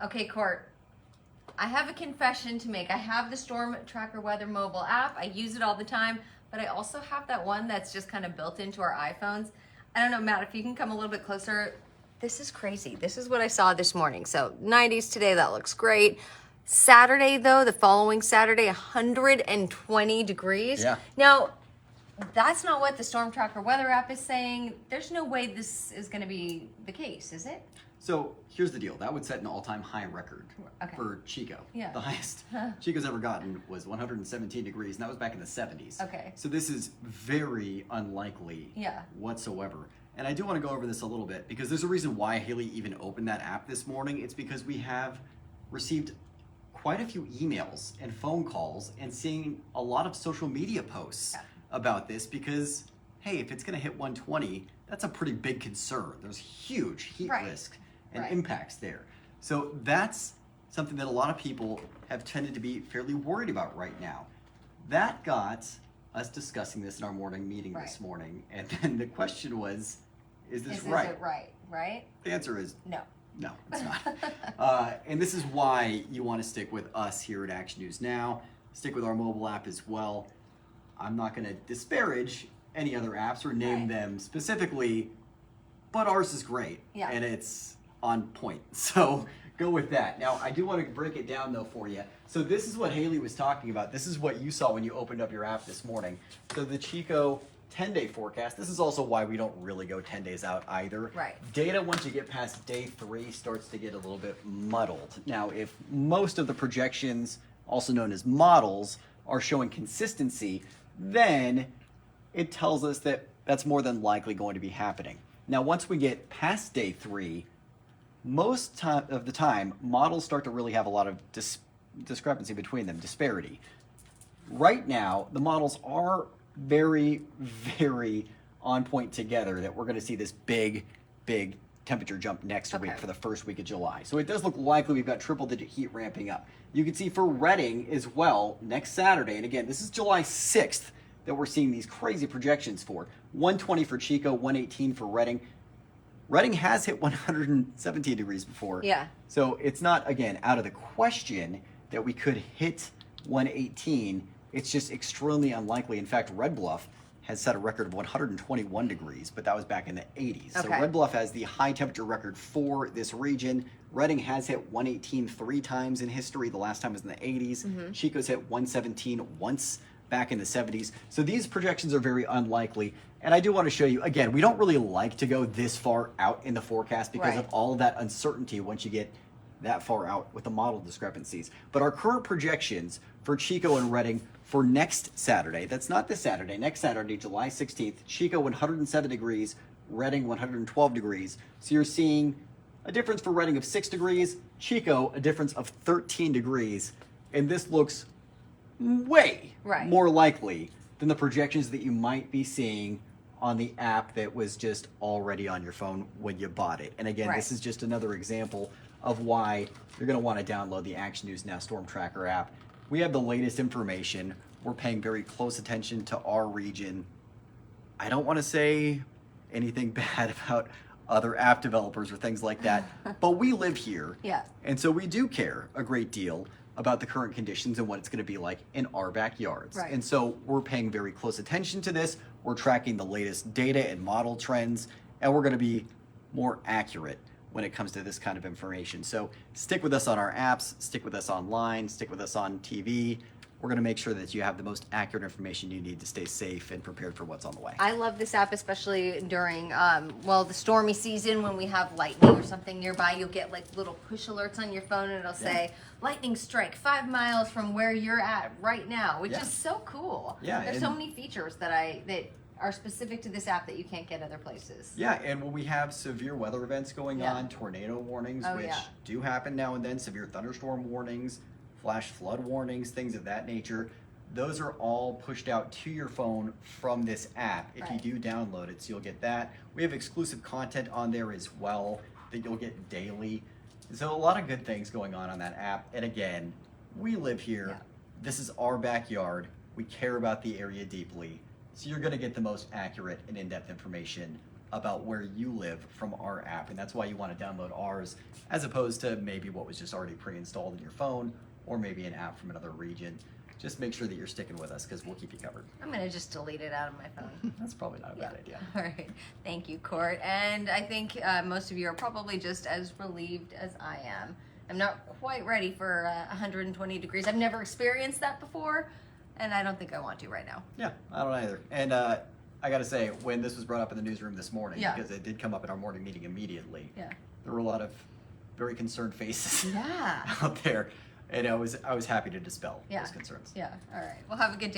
Okay, Cort, I have a confession to make. I have the Storm Tracker Weather mobile app. I use it all the time, but I also have that one that's just kind of built into our iPhones. I don't know, Matt, if you can come a little bit closer. This is crazy. This is what I saw this morning. So 90s today, that looks great. Saturday, though, the following Saturday, 120 degrees. Yeah. Now, that's not what the Storm Tracker Weather app is saying. There's no way this is going to be the case, is it? So here's the deal. That would set an all-time high record for Chico. Yeah. The highest Chico's ever gotten was 117 degrees, and that was back in the 70s. Okay. So this is very unlikely whatsoever. And I do want to go over this a little bit because there's a reason why Hayley even opened that app this morning. It's because we have received quite a few emails and phone calls and seeing a lot of social media posts about this because, hey, if it's going to hit 120, that's a pretty big concern. There's huge heat risk and impacts there. So that's something that a lot of people have tended to be fairly worried about right now. That got us discussing this in our morning meeting this morning. And then the question was, is this right? Is it right? The answer is no. No, it's not. And this is why you want to stick with us here at Action News Now. Stick with our mobile app as well. I'm not going to disparage any other apps or name them specifically, but ours is great. Yeah. And it's on point. So go with that. Now, I do want to break it down, though, for you. So this is what Hayley was talking about. This is what you saw when you opened up your app this morning. So the Chico 10-day forecast. This is also why we don't really go 10 days out either. Right. Data, once you get past day 3, starts to get a little bit muddled. Now, if most of the projections, also known as models, are showing consistency, then it tells us that that's more than likely going to be happening. Now, once we get past day 3, most of the time, models start to really have a lot of discrepancy between them, disparity. Right now, the models are very, very on point together that we're going to see this big temperature jump next week for the first week of July. So it does look likely we've got triple-digit heat ramping up. You can see for Reading as well next Saturday, and again, this is July 6th that we're seeing these crazy projections for. 120 for Chico, 118 for Reading. Reading has hit 117 degrees before. Yeah. So it's not, again, out of the question that we could hit 118. It's just extremely unlikely. In fact, Red Bluff has set a record of 121 degrees, but that was back in the 80s. So Red Bluff has the high temperature record for this region. Reading has hit 118 3 times in history. The last time was in the 80s. Chico's hit 117 once back in the 70s. So these projections are very unlikely. And I do want to show you, again, we don't really like to go this far out in the forecast because of all of that uncertainty once you get that far out with the model discrepancies. But our current projections for Chico and Reading for next Saturday, that's not this Saturday, next Saturday, July 16th, Chico 107 degrees, Reading 112 degrees. So you're seeing a difference for Reading of 6 degrees, Chico a difference of 13 degrees. And this looks way more likely than the projections that you might be seeing on the app that was just already on your phone when you bought it. And again, this is just another example of why you're going to want to download the Action News Now Storm Tracker app. We have the latest information. We're paying very close attention to our region. I don't want to say anything bad about other app developers or things like that, but we live here. And so we do care a great deal about the current conditions and what it's going to be like in our backyards. And so we're paying very close attention to this. We're tracking the latest data and model trends, and we're going to be more accurate when it comes to this kind of information. So stick with us on our apps, stick with us online, stick with us on TV. We're going to make sure that you have the most accurate information you need to stay safe and prepared for what's on the way. I love this app, especially during, the stormy season when we have lightning or something nearby. You'll get like little push alerts on your phone and it'll say, lightning strike 5 miles from where you're at right now, which is so cool. There's so many features that are specific to this app that you can't get other places. And when we have severe weather events going on, tornado warnings, which do happen now and then, severe thunderstorm warnings, flash flood warnings, things of that nature, those are all pushed out to your phone from this app if you do download it, so you'll get that. We have exclusive content on there as well that you'll get daily. So a lot of good things going on that app. And again, we live here. This is our backyard. We care about the area deeply. So you're going to get the most accurate and in-depth information about where you live from our app, and that's why you want to download ours as opposed to maybe what was just already pre-installed in your phone or maybe an app from another region. Just make sure that you're sticking with us because we'll keep you covered. I'm gonna just delete it out of my phone. That's probably not a bad idea. All right, thank you, Cort. And I think most of you are probably just as relieved as I am. I'm not quite ready for 120 degrees. I've never experienced that before, and I don't think I want to right now. Yeah, I don't either. And I got to say, when this was brought up in the newsroom this morning, Yeah. because it did come up in our morning meeting immediately, Yeah. there were a lot of very concerned faces Yeah. out there, and I was happy to dispel Yeah. those concerns. Yeah. All right. Well, have a good day.